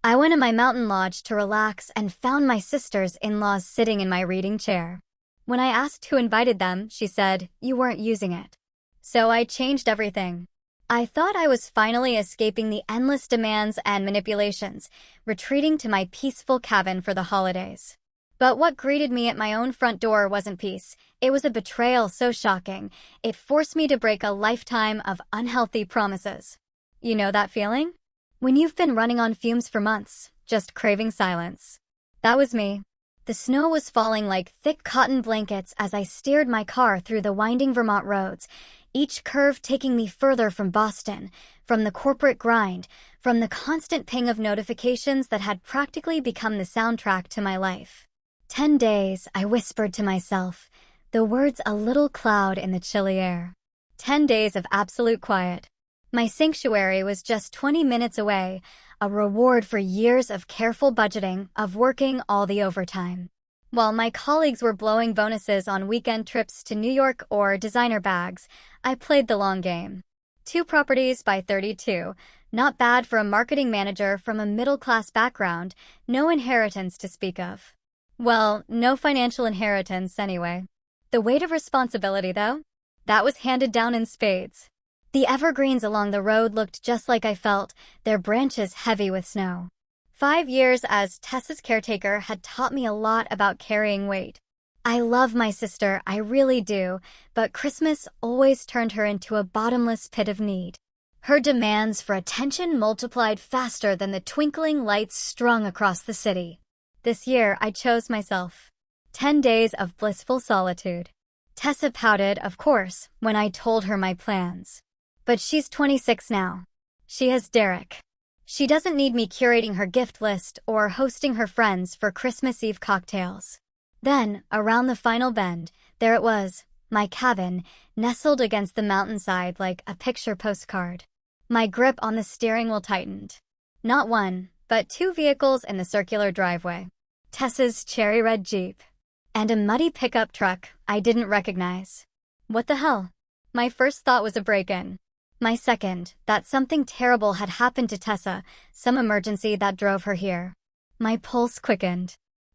I went to my mountain lodge to relax and found my sister's in-laws sitting in my reading chair. When I asked who invited them, she said, "You weren't using it." So I changed everything. I thought I was finally escaping the endless demands and manipulations, retreating to my peaceful cabin for the holidays. But what greeted me at my own front door wasn't peace. It was a betrayal so shocking, it forced me to break a lifetime of unhealthy promises. You know that feeling? When you've been running on fumes for months, just craving silence. That was me. The snow was falling like thick cotton blankets as I steered my car through the winding Vermont roads, each curve taking me further from Boston, from the corporate grind, from the constant ping of notifications that had practically become the soundtrack to my life. 10 days, I whispered to myself, the words a little cloud in the chilly air. 10 days of absolute quiet. My sanctuary was just 20 minutes away, a reward for years of careful budgeting, of working all the overtime. While my colleagues were blowing bonuses on weekend trips to New York or designer bags, I played the long game. 2 properties by 32, not bad for a marketing manager from a middle-class background, no inheritance to speak of. Well, no financial inheritance anyway. The weight of responsibility, though? That was handed down in spades. The evergreens along the road looked just like I felt, their branches heavy with snow. 5 years as Tessa's caretaker had taught me a lot about carrying weight. I love my sister, I really do, but Christmas always turned her into a bottomless pit of need. Her demands for attention multiplied faster than the twinkling lights strung across the city. This year, I chose myself. 10 days of blissful solitude. Tessa pouted, of course, when I told her my plans. But she's 26 now. She has Derek. She doesn't need me curating her gift list or hosting her friends for Christmas Eve cocktails. Then, around the final bend, there it was, my cabin, nestled against the mountainside like a picture postcard. My grip on the steering wheel tightened. Not one, but 2 vehicles in the circular driveway. Tessa's cherry red Jeep. And a muddy pickup truck I didn't recognize. What the hell? My first thought was a break-in. My second, that something terrible had happened to Tessa, some emergency that drove her here. My pulse quickened.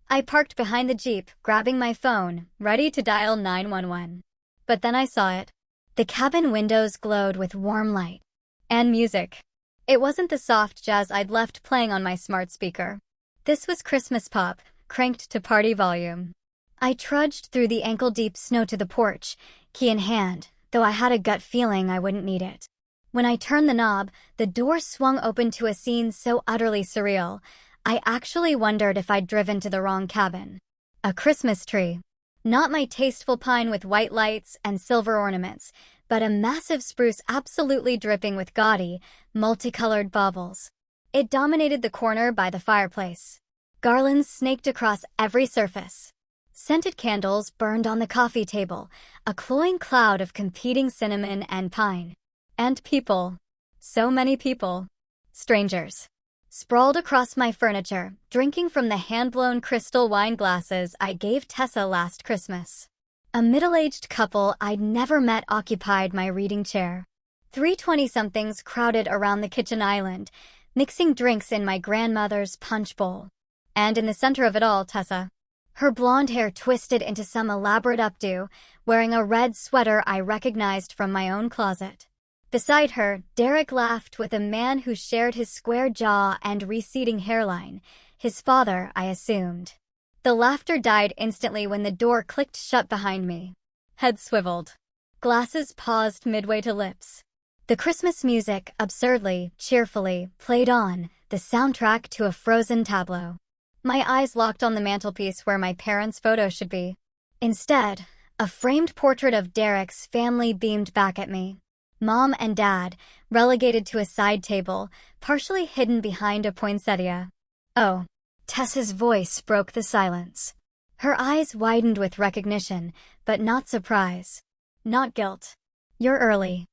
I parked behind the Jeep, grabbing my phone, ready to dial 911. But then I saw it. The cabin windows glowed with warm light. And music. It wasn't the soft jazz I'd left playing on my smart speaker. This was Christmas pop, cranked to party volume. I trudged through the ankle-deep snow to the porch, key in hand, though I had a gut feeling I wouldn't need it. When I turned the knob, the door swung open to a scene so utterly surreal, I actually wondered if I'd driven to the wrong cabin. A Christmas tree. Not my tasteful pine with white lights and silver ornaments, but a massive spruce absolutely dripping with gaudy, multicolored baubles. It dominated the corner by the fireplace. Garlands snaked across every surface. Scented candles burned on the coffee table, a cloying cloud of competing cinnamon and pine. And people. So many people. Strangers. Sprawled across my furniture, drinking from the hand-blown crystal wine glasses I gave Tessa last Christmas. A middle-aged couple I'd never met occupied my reading chair. 3 20-somethings crowded around the kitchen island, mixing drinks in my grandmother's punch bowl. And in the center of it all, Tessa. Her blonde hair twisted into some elaborate updo, wearing a red sweater I recognized from my own closet. Beside her, Derek laughed with a man who shared his square jaw and receding hairline, his father, I assumed. The laughter died instantly when the door clicked shut behind me. Head swiveled. Glasses paused midway to lips. The Christmas music, absurdly, cheerfully, played on, the soundtrack to a frozen tableau. My eyes locked on the mantelpiece where my parents' photo should be. Instead, a framed portrait of Derek's family beamed back at me. Mom and Dad, relegated to a side table, partially hidden behind a poinsettia. Oh. Tessa's voice broke the silence. Her eyes widened with recognition, but not surprise. Not guilt. You're early.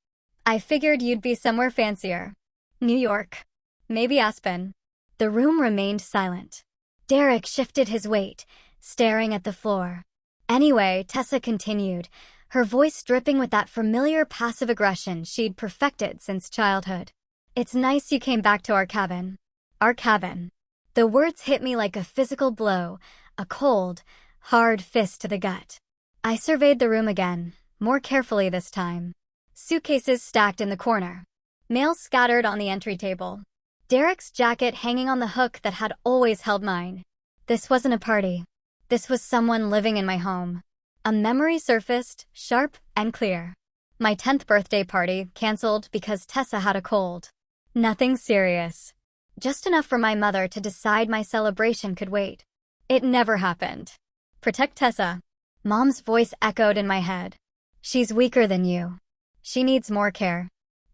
I figured you'd be somewhere fancier. New York. Maybe Aspen. The room remained silent. Derek shifted his weight, staring at the floor. Anyway, Tessa continued, her voice dripping with that familiar passive aggression she'd perfected since childhood. It's nice you came back to our cabin. Our cabin. The words hit me like a physical blow, a cold, hard fist to the gut. I surveyed the room again, more carefully this time. Suitcases stacked in the corner. Mail scattered on the entry table. Derek's jacket hanging on the hook that had always held mine. This wasn't a party. This was someone living in my home. A memory surfaced, sharp and clear. My 10th birthday party canceled because Tessa had a cold. Nothing serious. Just enough for my mother to decide my celebration could wait. It never happened. Protect Tessa. Mom's voice echoed in my head. She's weaker than you. She needs more care.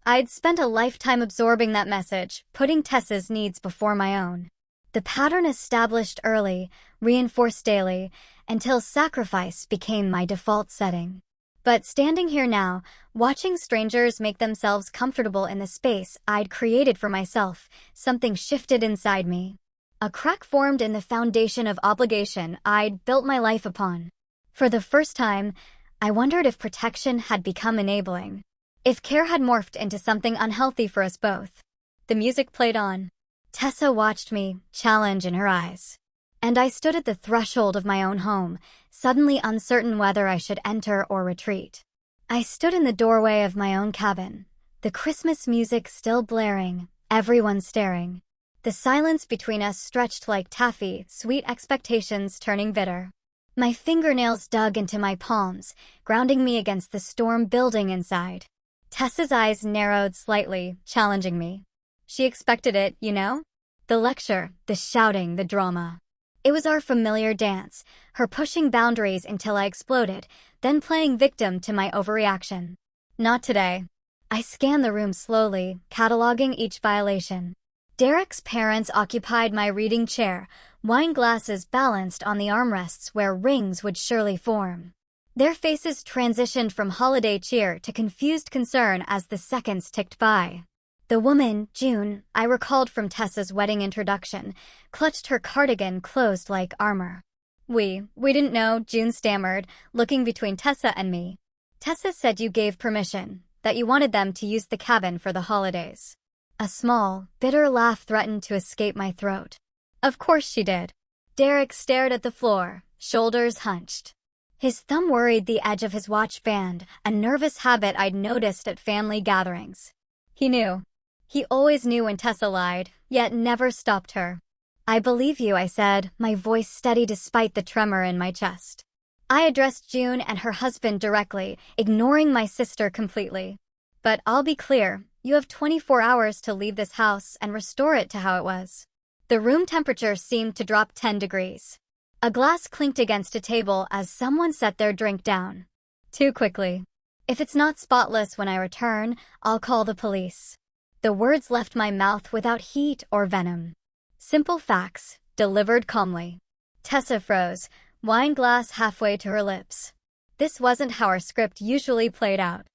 I'd spent a lifetime absorbing that message, putting Tessa's needs before my own. The pattern established early, reinforced daily, until sacrifice became my default setting. But standing here now, watching strangers make themselves comfortable in the space I'd created for myself, something shifted inside me. A crack formed in the foundation of obligation I'd built my life upon. For the first time, I wondered if protection had become enabling. If care had morphed into something unhealthy for us both. The music played on. Tessa watched me, challenge in her eyes. And I stood at the threshold of my own home, suddenly uncertain whether I should enter or retreat. I stood in the doorway of my own cabin, the Christmas music still blaring, everyone staring. The silence between us stretched like taffy, sweet expectations turning bitter. My fingernails dug into my palms, grounding me against the storm building inside. Tessa's eyes narrowed slightly, challenging me. She expected it, you know? The lecture, the shouting, the drama. It was our familiar dance, her pushing boundaries until I exploded, then playing victim to my overreaction. Not today. I scanned the room slowly, cataloging each violation. Derek's parents occupied my reading chair, wine glasses balanced on the armrests where rings would surely form. Their faces transitioned from holiday cheer to confused concern as the seconds ticked by. The woman, June, I recalled from Tessa's wedding introduction, clutched her cardigan closed like armor. We didn't know, June stammered, looking between Tessa and me. Tessa said you gave permission, that you wanted them to use the cabin for the holidays. A small, bitter laugh threatened to escape my throat. Of course she did. Derek stared at the floor, shoulders hunched. His thumb worried the edge of his watch band, a nervous habit I'd noticed at family gatherings. He knew. He always knew when Tessa lied, yet never stopped her. I believe you, I said, my voice steady despite the tremor in my chest. I addressed June and her husband directly, ignoring my sister completely. But I'll be clear, you have 24 hours to leave this house and restore it to how it was. The room temperature seemed to drop 10 degrees. A glass clinked against a table as someone set their drink down. Too quickly. If it's not spotless when I return, I'll call the police. The words left my mouth without heat or venom. Simple facts, delivered calmly. Tessa froze, wine glass halfway to her lips. This wasn't how our script usually played out.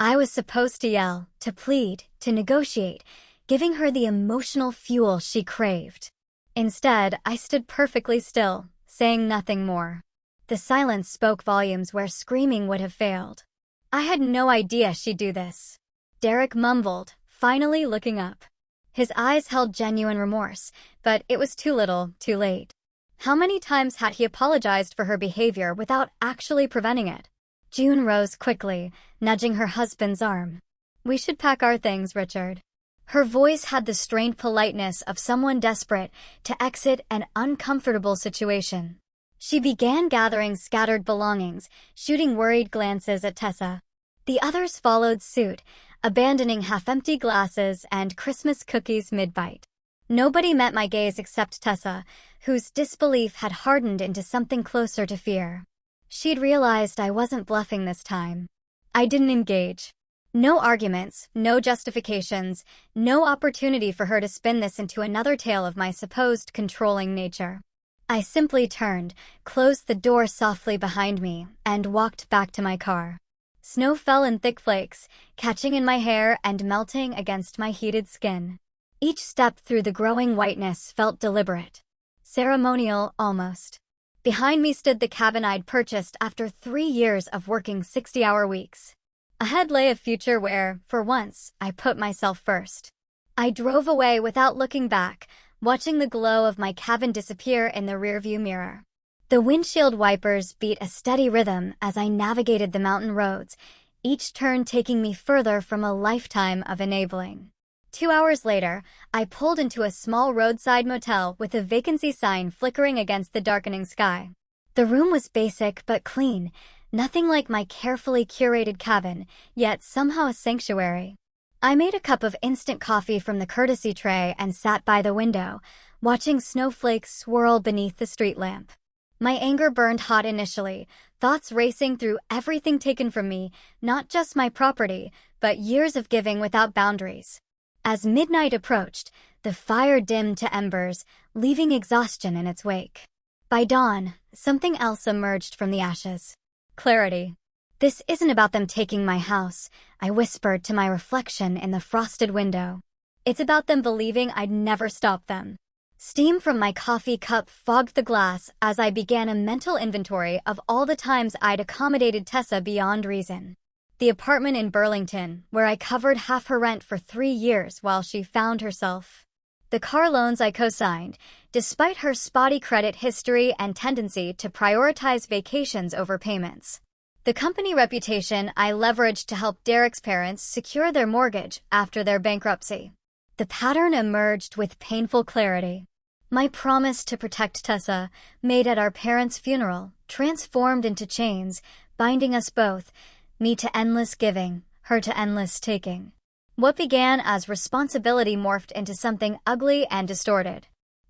I was supposed to yell, to plead, to negotiate, giving her the emotional fuel she craved. Instead, I stood perfectly still, saying nothing more. The silence spoke volumes where screaming would have failed. I had no idea she'd do this. Derek mumbled, finally looking up. His eyes held genuine remorse, but it was too little, too late. How many times had he apologized for her behavior without actually preventing it? June rose quickly, nudging her husband's arm. We should pack our things, Richard. Her voice had the strained politeness of someone desperate to exit an uncomfortable situation. She began gathering scattered belongings, shooting worried glances at Tessa. The others followed suit, abandoning half-empty glasses and Christmas cookies mid-bite. Nobody met my gaze except Tessa, whose disbelief had hardened into something closer to fear. She'd realized I wasn't bluffing this time. I didn't engage. No arguments, no justifications, no opportunity for her to spin this into another tale of my supposed controlling nature. I simply turned, closed the door softly behind me, and walked back to my car. Snow fell in thick flakes, catching in my hair and melting against my heated skin. Each step through the growing whiteness felt deliberate. Ceremonial, almost. Behind me stood the cabin I'd purchased after 3 years of working 60-hour weeks. Ahead lay a future where, for once, I put myself first. I drove away without looking back, watching the glow of my cabin disappear in the rearview mirror. The windshield wipers beat a steady rhythm as I navigated the mountain roads, each turn taking me further from a lifetime of enabling. 2 hours later, I pulled into a small roadside motel with a vacancy sign flickering against the darkening sky. The room was basic but clean, nothing like my carefully curated cabin, yet somehow a sanctuary. I made a cup of instant coffee from the courtesy tray and sat by the window, watching snowflakes swirl beneath the street lamp. My anger burned hot initially, thoughts racing through everything taken from me, not just my property, but years of giving without boundaries. As midnight approached, the fire dimmed to embers, leaving exhaustion in its wake. By dawn, something else emerged from the ashes. Clarity. "This isn't about them taking my house," I whispered to my reflection in the frosted window. "It's about them believing I'd never stop them." Steam from my coffee cup fogged the glass as I began a mental inventory of all the times I'd accommodated Tessa beyond reason. The apartment in Burlington, where I covered half her rent for 3 years while she found herself. The car loans I co-signed, despite her spotty credit history and tendency to prioritize vacations over payments. The company reputation I leveraged to help Derek's parents secure their mortgage after their bankruptcy. The pattern emerged with painful clarity. My promise to protect Tessa, made at our parents' funeral, transformed into chains, binding us both, me to endless giving, her to endless taking. What began as responsibility morphed into something ugly and distorted.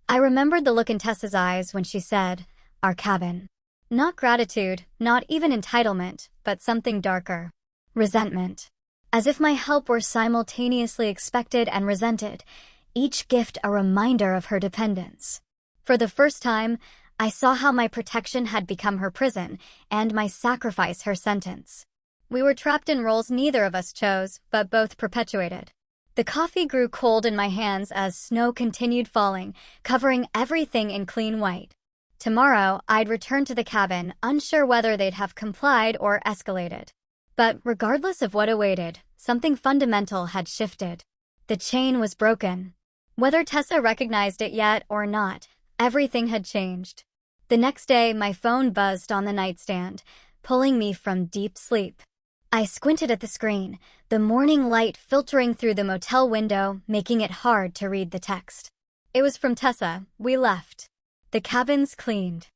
I remembered the look in Tessa's eyes when she said, "Our cabin." Not gratitude, not even entitlement, but something darker. Resentment. As if my help were simultaneously expected and resented, each gift a reminder of her dependence. For the first time, I saw how my protection had become her prison, and my sacrifice her sentence. We were trapped in roles neither of us chose, but both perpetuated. The coffee grew cold in my hands as snow continued falling, covering everything in clean white. Tomorrow, I'd return to the cabin, unsure whether they'd have complied or escalated. But regardless of what awaited, something fundamental had shifted. The chain was broken. Whether Tessa recognized it yet or not, everything had changed. The next day, my phone buzzed on the nightstand, pulling me from deep sleep. I squinted at the screen, the morning light filtering through the motel window, making it hard to read the text. It was from Tessa. "We left. The cabin's cleaned."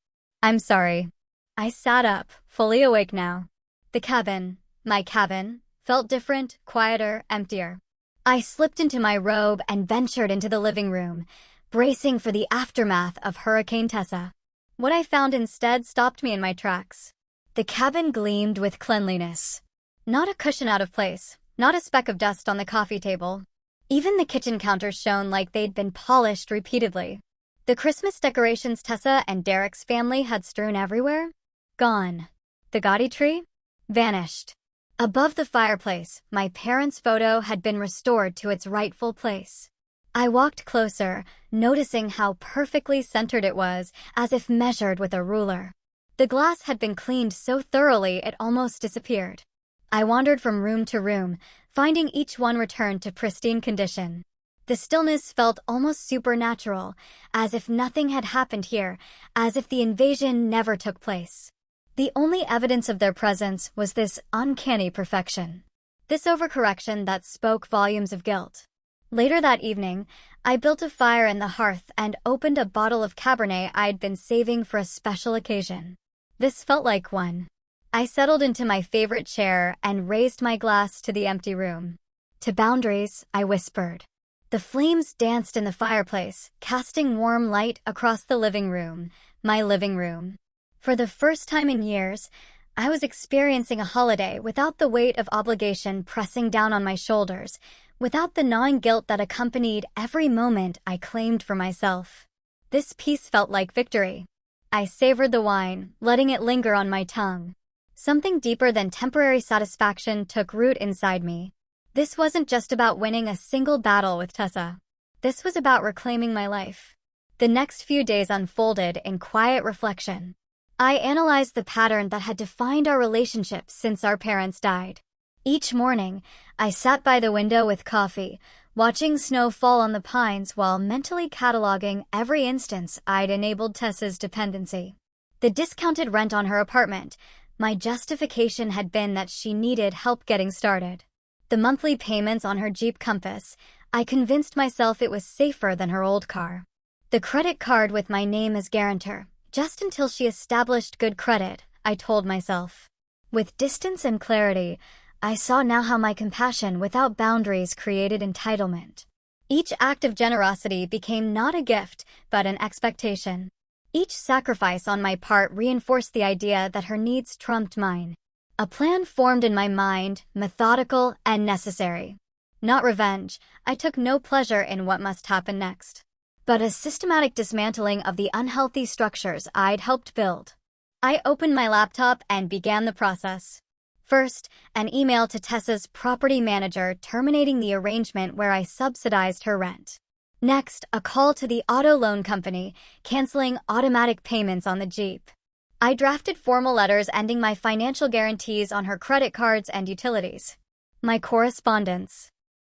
"I'm sorry." I sat up, fully awake now. The cabin, my cabin, felt different, quieter, emptier. I slipped into my robe and ventured into the living room, bracing for the aftermath of Hurricane Tessa. What I found instead stopped me in my tracks. The cabin gleamed with cleanliness. Not a cushion out of place, not a speck of dust on the coffee table. Even the kitchen counters shone like they'd been polished repeatedly. The Christmas decorations Tessa and Derek's family had strewn everywhere? Gone. The gaudy tree? Vanished. Above the fireplace, my parents' photo had been restored to its rightful place. I walked closer, noticing how perfectly centered it was, as if measured with a ruler. The glass had been cleaned so thoroughly it almost disappeared. I wandered from room to room, finding each one returned to pristine condition. The stillness felt almost supernatural, as if nothing had happened here, as if the invasion never took place. The only evidence of their presence was this uncanny perfection. This overcorrection that spoke volumes of guilt. Later that evening, I built a fire in the hearth and opened a bottle of Cabernet I'd been saving for a special occasion. This felt like one. I settled into my favorite chair and raised my glass to the empty room. "To boundaries," I whispered. The flames danced in the fireplace, casting warm light across the living room, my living room. For the first time in years, I was experiencing a holiday without the weight of obligation pressing down on my shoulders, without the gnawing guilt that accompanied every moment I claimed for myself. This peace felt like victory. I savored the wine, letting it linger on my tongue. Something deeper than temporary satisfaction took root inside me. This wasn't just about winning a single battle with Tessa. This was about reclaiming my life. The next few days unfolded in quiet reflection. I analyzed the pattern that had defined our relationship since our parents died. Each morning, I sat by the window with coffee, watching snow fall on the pines while mentally cataloging every instance I'd enabled Tessa's dependency. The discounted rent on her apartment. My justification had been that she needed help getting started. The monthly payments on her Jeep Compass. I convinced myself it was safer than her old car. The credit card with my name as guarantor. Just until she established good credit, I told myself. With distance and clarity, I saw now how my compassion without boundaries created entitlement. Each act of generosity became not a gift, but an expectation. Each sacrifice on my part reinforced the idea that her needs trumped mine. A plan formed in my mind, methodical and necessary. Not revenge. I took no pleasure in what must happen next, but a systematic dismantling of the unhealthy structures I'd helped build. I opened my laptop and began the process. First, an email to Tessa's property manager terminating the arrangement where I subsidized her rent. Next, a call to the auto loan company, canceling automatic payments on the Jeep. I drafted formal letters ending my financial guarantees on her credit cards and utilities. My correspondence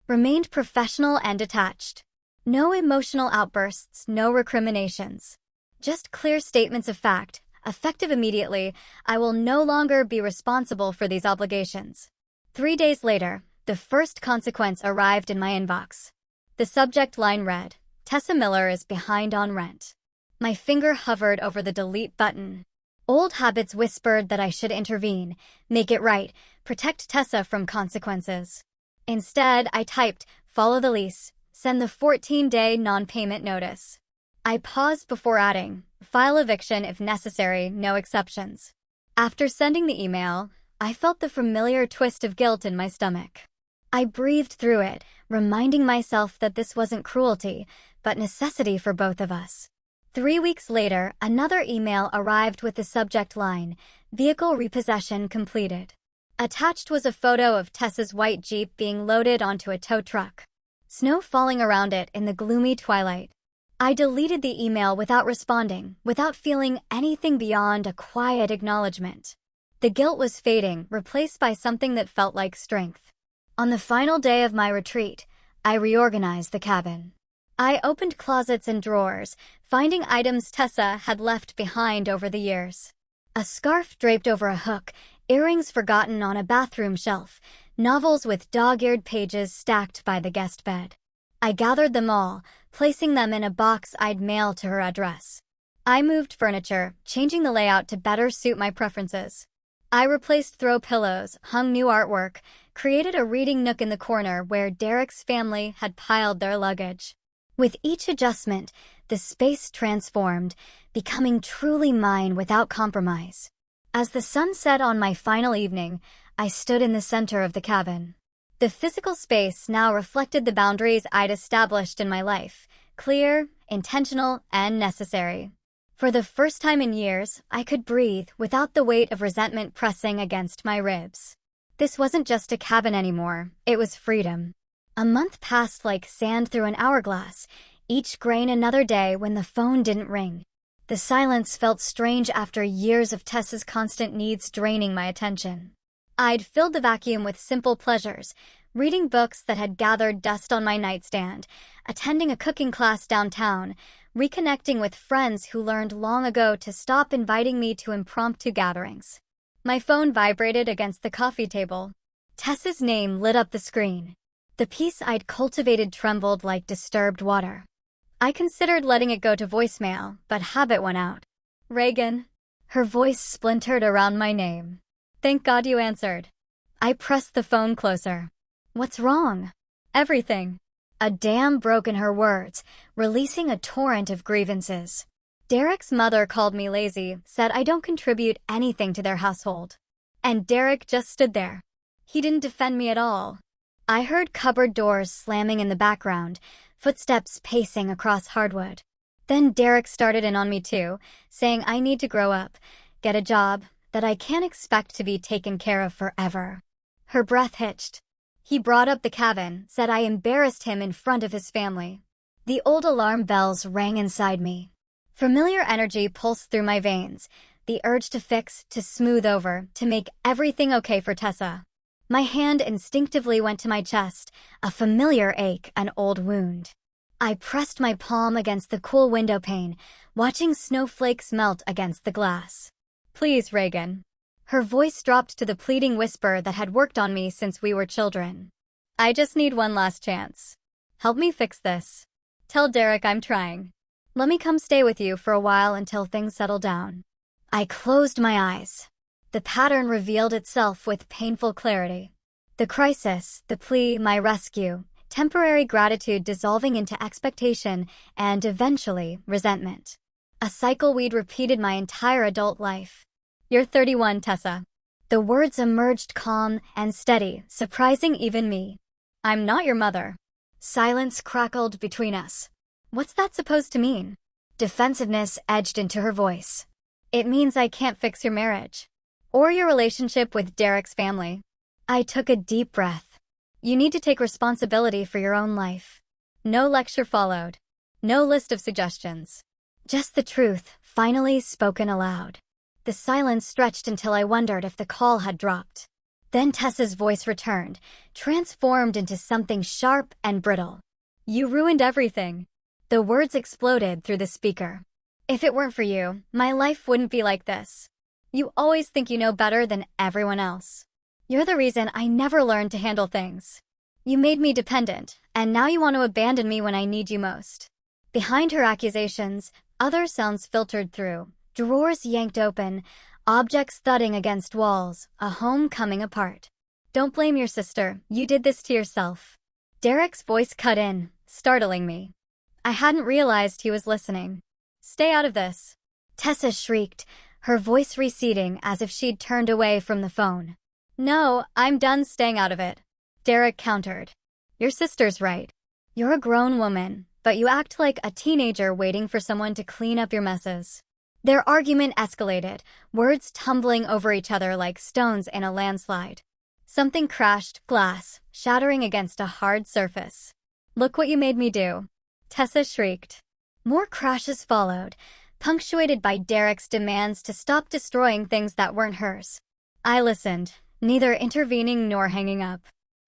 remained professional and detached. No emotional outbursts, no recriminations. Just clear statements of fact, effective immediately. I will no longer be responsible for these obligations. 3 days later, the first consequence arrived in my inbox. The subject line read, "Tessa Miller is behind on rent." My finger hovered over the delete button. Old habits whispered that I should intervene, make it right, protect Tessa from consequences. Instead, I typed, "Follow the lease, send the 14-day non-payment notice." I paused before adding, "File eviction if necessary, no exceptions." After sending the email, I felt the familiar twist of guilt in my stomach. I breathed through it, reminding myself that this wasn't cruelty, but necessity for both of us. 3 weeks later, another email arrived with the subject line, "Vehicle repossession completed." Attached was a photo of Tessa's white Jeep being loaded onto a tow truck. Snow falling around it in the gloomy twilight. I deleted the email without responding, without feeling anything beyond a quiet acknowledgement. The guilt was fading, replaced by something that felt like strength. On the final day of my retreat, I reorganized the cabin. I opened closets and drawers, finding items Tessa had left behind over the years. A scarf draped over a hook, earrings forgotten on a bathroom shelf, novels with dog-eared pages stacked by the guest bed. I gathered them all, placing them in a box I'd mail to her address. I moved furniture, changing the layout to better suit my preferences. I replaced throw pillows, hung new artwork, created a reading nook in the corner where Derek's family had piled their luggage. With each adjustment, the space transformed, becoming truly mine without compromise. As the sun set on my final evening, I stood in the center of the cabin. The physical space now reflected the boundaries I'd established in my life, clear, intentional, and necessary. For the first time in years, I could breathe without the weight of resentment pressing against my ribs. This wasn't just a cabin anymore, it was freedom. A month passed like sand through an hourglass, each grain another day when the phone didn't ring. The silence felt strange after years of Tessa's constant needs draining my attention. I'd filled the vacuum with simple pleasures, reading books that had gathered dust on my nightstand, attending a cooking class downtown, reconnecting with friends who learned long ago to stop inviting me to impromptu gatherings. My phone vibrated against the coffee table. Tessa's name lit up the screen. The peace I'd cultivated trembled like disturbed water. I considered letting it go to voicemail, but habit won out. "Reagan." Her voice splintered around my name. "Thank God you answered." I pressed the phone closer. "What's wrong?" "Everything." A dam broke in her words, releasing a torrent of grievances. Derek's mother called me lazy, said I don't contribute anything to their household. And Derek just stood there. He didn't defend me at all. I heard cupboard doors slamming in the background, footsteps pacing across hardwood. Then Derek started in on me too, saying I need to grow up, get a job, that I can't expect to be taken care of forever. Her breath hitched. He brought up the cabin, said I embarrassed him in front of his family. The old alarm bells rang inside me. Familiar energy pulsed through my veins, the urge to fix, to smooth over, to make everything okay for Tessa. My hand instinctively went to my chest, a familiar ache, an old wound. I pressed my palm against the cool window pane, watching snowflakes melt against the glass. Please, Reagan. Her voice dropped to the pleading whisper that had worked on me since we were children. I just need one last chance. Help me fix this. Tell Derek I'm trying. Let me come stay with you for a while until things settle down. I closed my eyes. The pattern revealed itself with painful clarity. The crisis, the plea, my rescue, temporary gratitude dissolving into expectation and, eventually, resentment. A cycle we'd repeated my entire adult life. You're 31, Tessa. The words emerged calm and steady, surprising even me. I'm not your mother. Silence crackled between us. What's that supposed to mean? Defensiveness edged into her voice. It means I can't fix your marriage. Or your relationship with Derek's family. I took a deep breath. You need to take responsibility for your own life. No lecture followed. No list of suggestions. Just the truth, finally spoken aloud. The silence stretched until I wondered if the call had dropped. Then Tessa's voice returned, transformed into something sharp and brittle. You ruined everything. The words exploded through the speaker. If it weren't for you, my life wouldn't be like this. You always think you know better than everyone else. You're the reason I never learned to handle things. You made me dependent, and now you want to abandon me when I need you most. Behind her accusations, other sounds filtered through. Drawers yanked open, objects thudding against walls, a home coming apart. Don't blame your sister, you did this to yourself. Derek's voice cut in, startling me. I hadn't realized he was listening. Stay out of this. Tessa shrieked, her voice receding as if she'd turned away from the phone. No, I'm done staying out of it. Derek countered. Your sister's right. You're a grown woman, but you act like a teenager waiting for someone to clean up your messes. Their argument escalated, words tumbling over each other like stones in a landslide. Something crashed, glass, shattering against a hard surface. Look what you made me do. Tessa shrieked. More crashes followed, punctuated by Derek's demands to stop destroying things that weren't hers. I listened, neither intervening nor hanging up.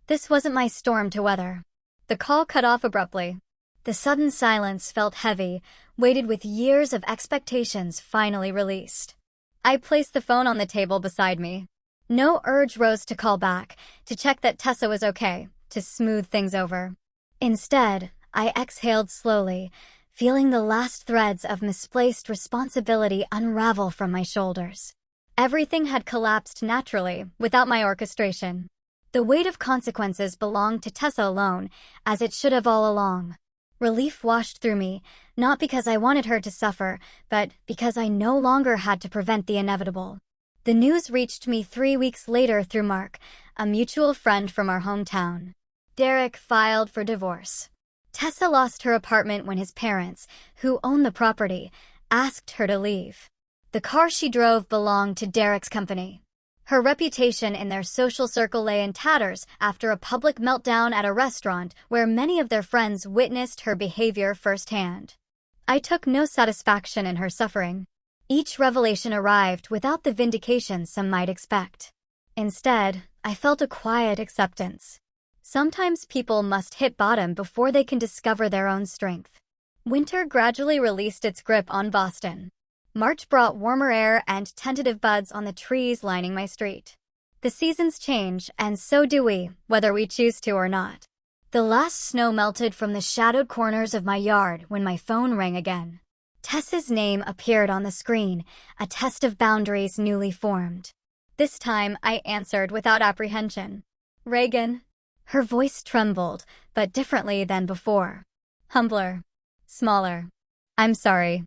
This wasn't my storm to weather. The call cut off abruptly. The sudden silence felt heavy, weighted with years of expectations finally released. I placed the phone on the table beside me. No urge rose to call back, to check that Tessa was okay, to smooth things over. Instead, I exhaled slowly, feeling the last threads of misplaced responsibility unravel from my shoulders. Everything had collapsed naturally, without my orchestration. The weight of consequences belonged to Tessa alone, as it should have all along. Relief washed through me, not because I wanted her to suffer, but because I no longer had to prevent the inevitable. The news reached me 3 weeks later through Mark, a mutual friend from our hometown. Derek filed for divorce. Tessa lost her apartment when his parents, who own the property, asked her to leave. The car she drove belonged to Derek's company. Her reputation in their social circle lay in tatters after a public meltdown at a restaurant where many of their friends witnessed her behavior firsthand. I took no satisfaction in her suffering. Each revelation arrived without the vindication some might expect. Instead, I felt a quiet acceptance. Sometimes people must hit bottom before they can discover their own strength. Winter gradually released its grip on Boston. March brought warmer air and tentative buds on the trees lining my street. The seasons change, and so do we, whether we choose to or not. The last snow melted from the shadowed corners of my yard when my phone rang again. Tessa's name appeared on the screen, a test of boundaries newly formed. This time, I answered without apprehension. Reagan. Her voice trembled, but differently than before. Humbler. Smaller. I'm sorry.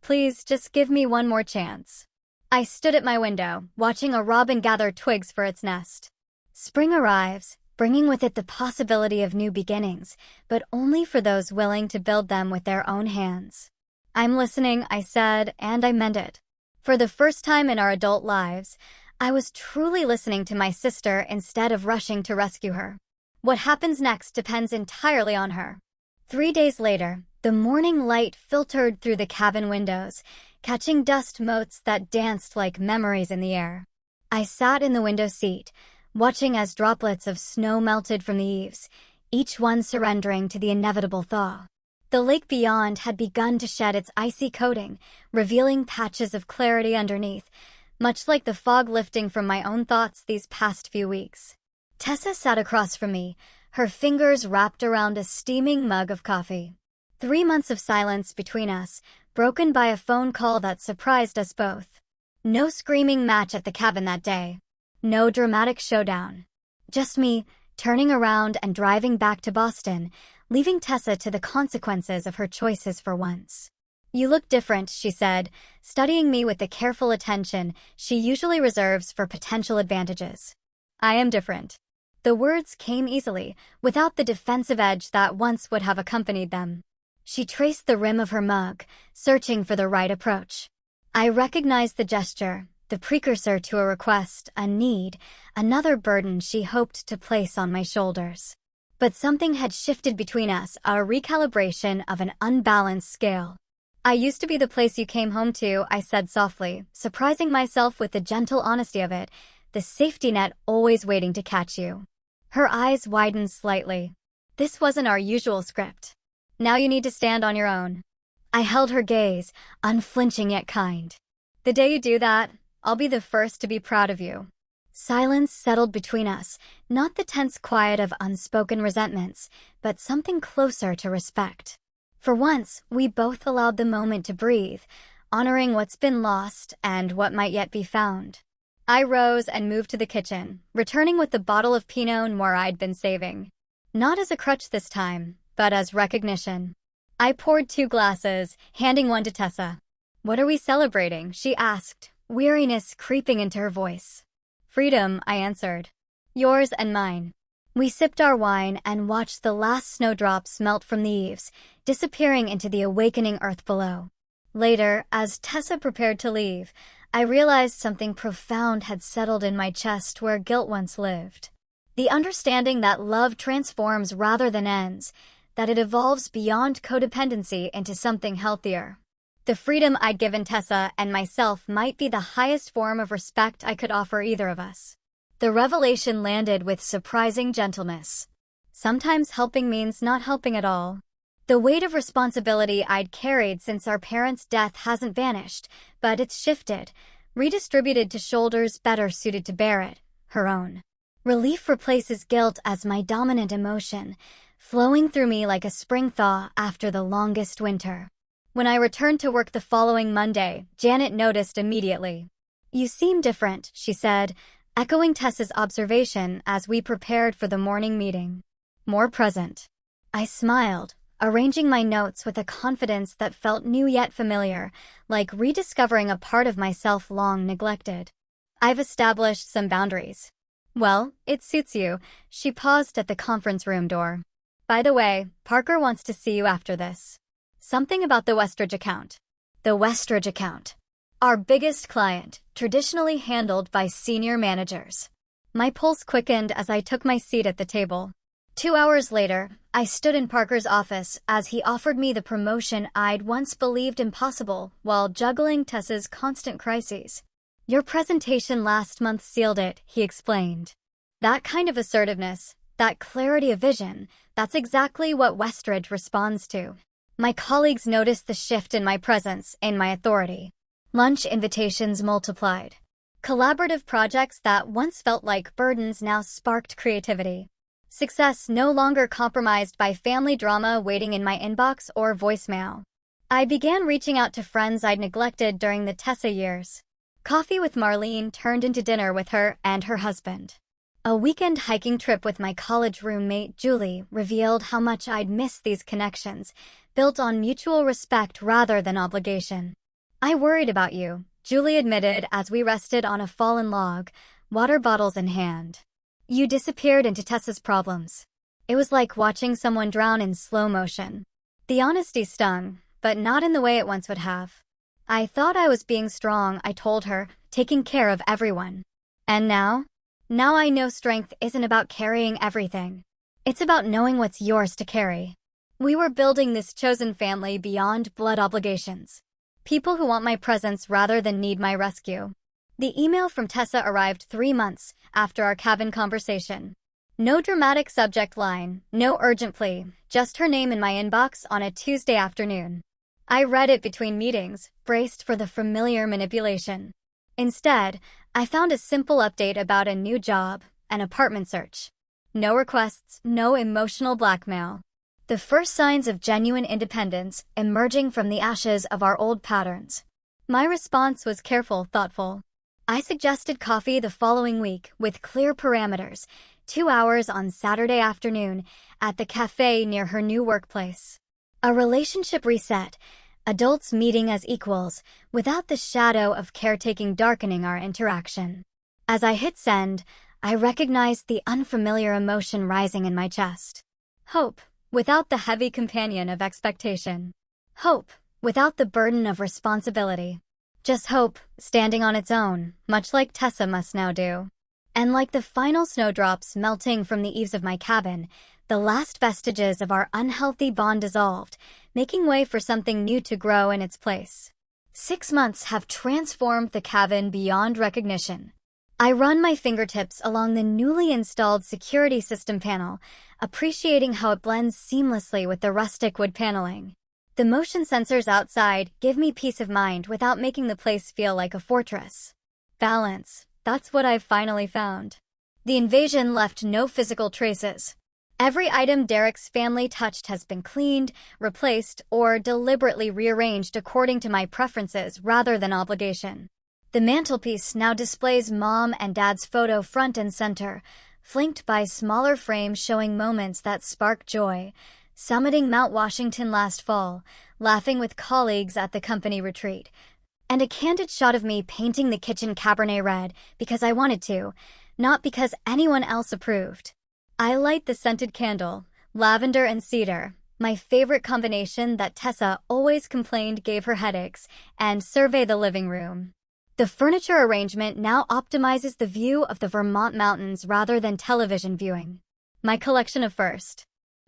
Please, just give me one more chance. I stood at my window, watching a robin gather twigs for its nest. Spring arrives, bringing with it the possibility of new beginnings, but only for those willing to build them with their own hands. I'm listening, I said, and I meant it. For the first time in our adult lives, I was truly listening to my sister instead of rushing to rescue her. What happens next depends entirely on her. 3 days later, the morning light filtered through the cabin windows, catching dust motes that danced like memories in the air. I sat in the window seat, watching as droplets of snow melted from the eaves, each one surrendering to the inevitable thaw. The lake beyond had begun to shed its icy coating, revealing patches of clarity underneath, much like the fog lifting from my own thoughts these past few weeks. Tessa sat across from me, her fingers wrapped around a steaming mug of coffee. 3 months of silence between us, broken by a phone call that surprised us both. No screaming match at the cabin that day. No dramatic showdown. Just me, turning around and driving back to Boston, leaving Tessa to the consequences of her choices for once. "You look different," she said, studying me with the careful attention she usually reserves for potential advantages. "I am different." The words came easily, without the defensive edge that once would have accompanied them. She traced the rim of her mug, searching for the right approach. I recognized the gesture, the precursor to a request, a need, another burden she hoped to place on my shoulders. But something had shifted between us, a recalibration of an unbalanced scale. "I used to be the place you came home to," I said softly, surprising myself with the gentle honesty of it, the safety net always waiting to catch you. Her eyes widened slightly. "This wasn't our usual script. Now you need to stand on your own." I held her gaze, unflinching yet kind. "The day you do that, I'll be the first to be proud of you." Silence settled between us, not the tense quiet of unspoken resentments, but something closer to respect. For once, we both allowed the moment to breathe, honoring what's been lost and what might yet be found. I rose and moved to the kitchen, returning with the bottle of Pinot Noir I'd been saving. Not as a crutch this time, but as recognition. I poured 2 glasses, handing one to Tessa. "What are we celebrating?" she asked, weariness creeping into her voice. "Freedom," I answered. "Yours and mine." We sipped our wine and watched the last snowdrops melt from the eaves, disappearing into the awakening earth below. Later, as Tessa prepared to leave, I realized something profound had settled in my chest where guilt once lived. The understanding that love transforms rather than ends, that it evolves beyond codependency into something healthier. The freedom I'd given Tessa and myself might be the highest form of respect I could offer either of us. The revelation landed with surprising gentleness. Sometimes helping means not helping at all. The weight of responsibility I'd carried since our parents' death hasn't vanished, but it's shifted, redistributed to shoulders better suited to bear it, her own. Relief replaces guilt as my dominant emotion, flowing through me like a spring thaw after the longest winter. When I returned to work the following Monday, Janet noticed immediately. "You seem different," she said, echoing Tessa's observation as we prepared for the morning meeting. "More present." I smiled, arranging my notes with a confidence that felt new yet familiar, like rediscovering a part of myself long neglected. "I've established some boundaries." "Well, it suits you." She paused at the conference room door. "By the way, Parker wants to see you after this." "Something about the Westridge account." The Westridge account. Our biggest client, traditionally handled by senior managers. My pulse quickened as I took my seat at the table. 2 hours later, I stood in Parker's office as he offered me the promotion I'd once believed impossible while juggling Tessa's constant crises. "Your presentation last month sealed it," he explained. That kind of assertiveness, that clarity of vision, that's exactly what Westridge responds to. My colleagues noticed the shift in my presence, in my authority. Lunch invitations multiplied. Collaborative projects that once felt like burdens now sparked creativity. Success no longer compromised by family drama waiting in my inbox or voicemail. I began reaching out to friends I'd neglected during the Tessa years. Coffee with Marlene turned into dinner with her and her husband. A weekend hiking trip with my college roommate Julie revealed how much I'd missed these connections, built on mutual respect rather than obligation. "I worried about you," Julie admitted as we rested on a fallen log, water bottles in hand. "You disappeared into Tessa's problems." It was like watching someone drown in slow motion. The honesty stung, but not in the way it once would have. "I thought I was being strong," I told her, "taking care of everyone. And now? Now I know strength isn't about carrying everything. It's about knowing what's yours to carry." We were building this chosen family beyond blood obligations. People who want my presence rather than need my rescue. The email from Tessa arrived 3 months after our cabin conversation. No dramatic subject line, no urgent plea, just her name in my inbox on a Tuesday afternoon. I read it between meetings, braced for the familiar manipulation. Instead, I found a simple update about a new job, an apartment search. No requests, no emotional blackmail. The first signs of genuine independence emerging from the ashes of our old patterns. My response was careful, thoughtful. I suggested coffee the following week with clear parameters, 2 hours on Saturday afternoon at the cafe near her new workplace. A relationship reset, adults meeting as equals, without the shadow of caretaking darkening our interaction. As I hit send, I recognized the unfamiliar emotion rising in my chest. Hope, without the heavy companion of expectation. Hope, without the burden of responsibility. Just hope, standing on its own, much like Tessa must now do. And like the final snowdrops melting from the eaves of my cabin, the last vestiges of our unhealthy bond dissolved, making way for something new to grow in its place. 6 months have transformed the cabin beyond recognition. I run my fingertips along the newly installed security system panel, appreciating how it blends seamlessly with the rustic wood paneling. The motion sensors outside give me peace of mind without making the place feel like a fortress. Balance, that's what I've finally found. The invasion left no physical traces. Every item Derek's family touched has been cleaned, replaced, or deliberately rearranged according to my preferences rather than obligation. The mantelpiece now displays Mom and Dad's photo front and center, flanked by smaller frames showing moments that spark joy, summiting Mount Washington last fall, laughing with colleagues at the company retreat, and a candid shot of me painting the kitchen Cabernet red because I wanted to, not because anyone else approved. I light the scented candle, lavender and cedar, my favorite combination that Tessa always complained gave her headaches, and survey the living room. The furniture arrangement now optimizes the view of the Vermont mountains rather than television viewing. My collection of first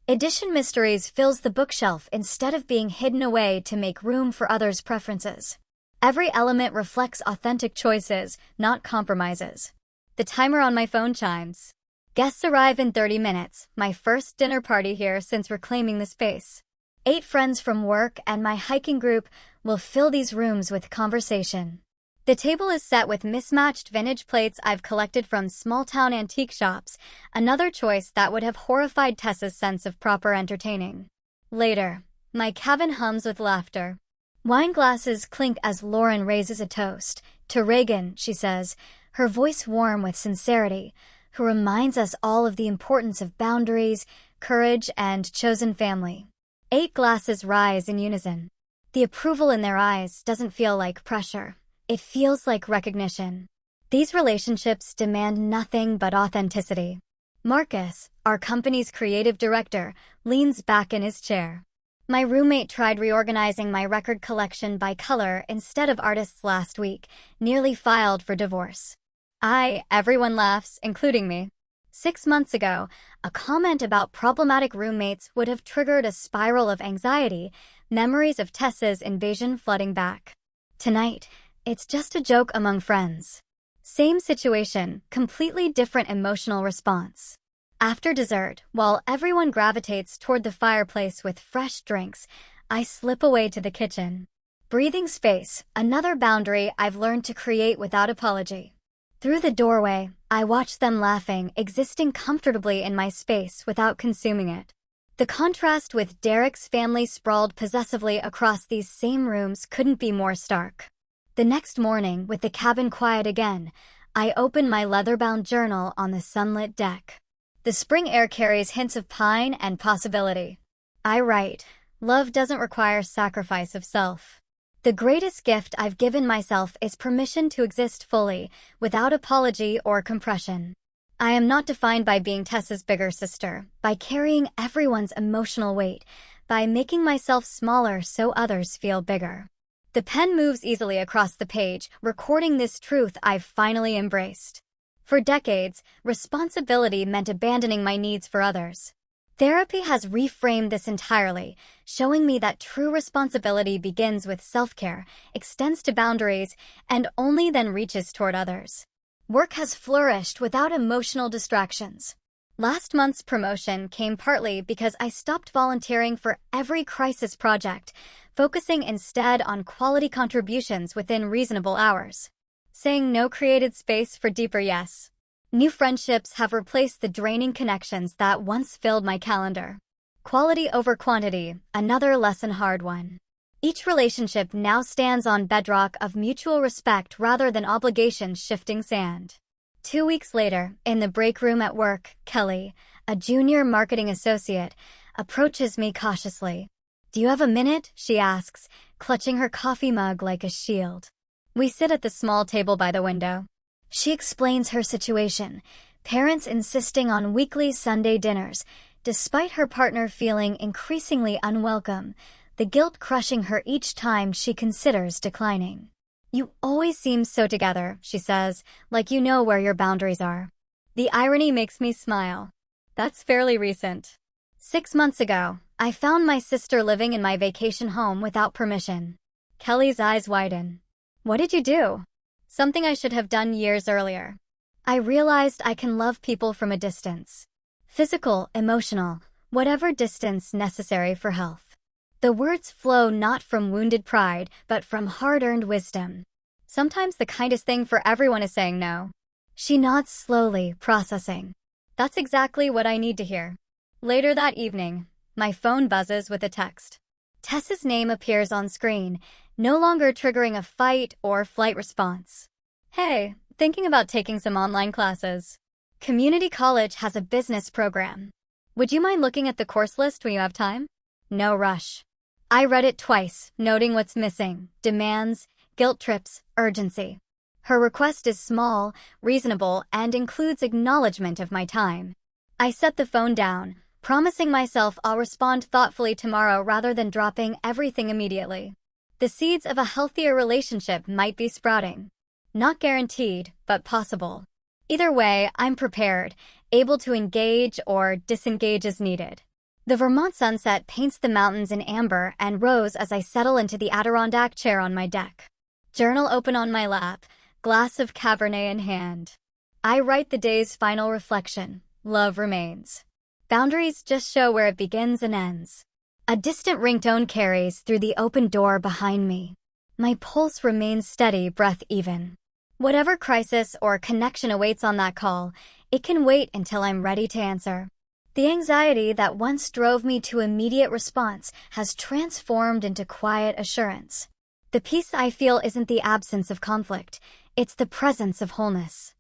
edition mysteries fills the bookshelf instead of being hidden away to make room for others' preferences. Every element reflects authentic choices, not compromises. The timer on my phone chimes. Guests arrive in 30 minutes, my first dinner party here since reclaiming the space. 8 friends from work and my hiking group will fill these rooms with conversation. The table is set with mismatched vintage plates I've collected from small-town antique shops, another choice that would have horrified Tessa's sense of proper entertaining. Later, my cabin hums with laughter. Wine glasses clink as Lauren raises a toast. To Reagan, she says, her voice warm with sincerity, who reminds us all of the importance of boundaries, courage, and chosen family. 8 glasses rise in unison. The approval in their eyes doesn't feel like pressure. It feels like recognition. These relationships demand nothing but authenticity. Marcus, our company's creative director, leans back in his chair. My roommate tried reorganizing my record collection by color instead of artists last week, nearly filed for divorce. Everyone laughs, including me. 6 months ago, a comment about problematic roommates would have triggered a spiral of anxiety, memories of Tessa's invasion flooding back. Tonight, it's just a joke among friends. Same situation, completely different emotional response. After dessert, while everyone gravitates toward the fireplace with fresh drinks, I slip away to the kitchen. Breathing space, another boundary I've learned to create without apology. Through the doorway, I watch them laughing, existing comfortably in my space without consuming it. The contrast with Derek's family sprawled possessively across these same rooms couldn't be more stark. The next morning, with the cabin quiet again, I open my leather-bound journal on the sunlit deck. The spring air carries hints of pine and possibility. I write, love doesn't require sacrifice of self. The greatest gift I've given myself is permission to exist fully, without apology or compression. I am not defined by being Tessa's bigger sister, by carrying everyone's emotional weight, by making myself smaller so others feel bigger. The pen moves easily across the page, recording this truth I've finally embraced. For decades, responsibility meant abandoning my needs for others. Therapy has reframed this entirely, showing me that true responsibility begins with self-care, extends to boundaries, and only then reaches toward others. Work has flourished without emotional distractions. Last month's promotion came partly because I stopped volunteering for every crisis project, focusing instead on quality contributions within reasonable hours. Saying no created space for deeper yes. New friendships have replaced the draining connections that once filled my calendar. Quality over quantity, another lesson hard one. Each relationship now stands on bedrock of mutual respect rather than obligations shifting sand. 2 weeks later, in the break room at work, Kelly, a junior marketing associate, approaches me cautiously. "Do you have a minute?" she asks, clutching her coffee mug like a shield. We sit at the small table by the window. She explains her situation, parents insisting on weekly Sunday dinners, despite her partner feeling increasingly unwelcome, the guilt crushing her each time she considers declining. "You always seem so together," she says, "like you know where your boundaries are." The irony makes me smile. That's fairly recent. 6 months ago, I found my sister living in my vacation home without permission. Kelly's eyes widen. "What did you do?" "Something I should have done years earlier. I realized I can love people from a distance. Physical, emotional, whatever distance necessary for health." The words flow not from wounded pride, but from hard-earned wisdom. Sometimes the kindest thing for everyone is saying no. She nods slowly, processing. That's exactly what I need to hear. Later that evening, my phone buzzes with a text. Tess's name appears on screen, no longer triggering a fight or flight response. "Hey, thinking about taking some online classes. Community college has a business program. Would you mind looking at the course list when you have time? No rush." I read it twice, noting what's missing: demands, guilt trips, urgency. Her request is small, reasonable, and includes acknowledgement of my time. I set the phone down, promising myself I'll respond thoughtfully tomorrow rather than dropping everything immediately. The seeds of a healthier relationship might be sprouting. Not guaranteed, but possible. Either way, I'm prepared, able to engage or disengage as needed. The Vermont sunset paints the mountains in amber and rose as I settle into the Adirondack chair on my deck. Journal open on my lap, glass of Cabernet in hand. I write the day's final reflection: love remains. Boundaries just show where it begins and ends. A distant ringtone carries through the open door behind me. My pulse remains steady, breath even. Whatever crisis or connection awaits on that call, it can wait until I'm ready to answer. The anxiety that once drove me to immediate response has transformed into quiet assurance. The peace I feel isn't the absence of conflict, it's the presence of wholeness.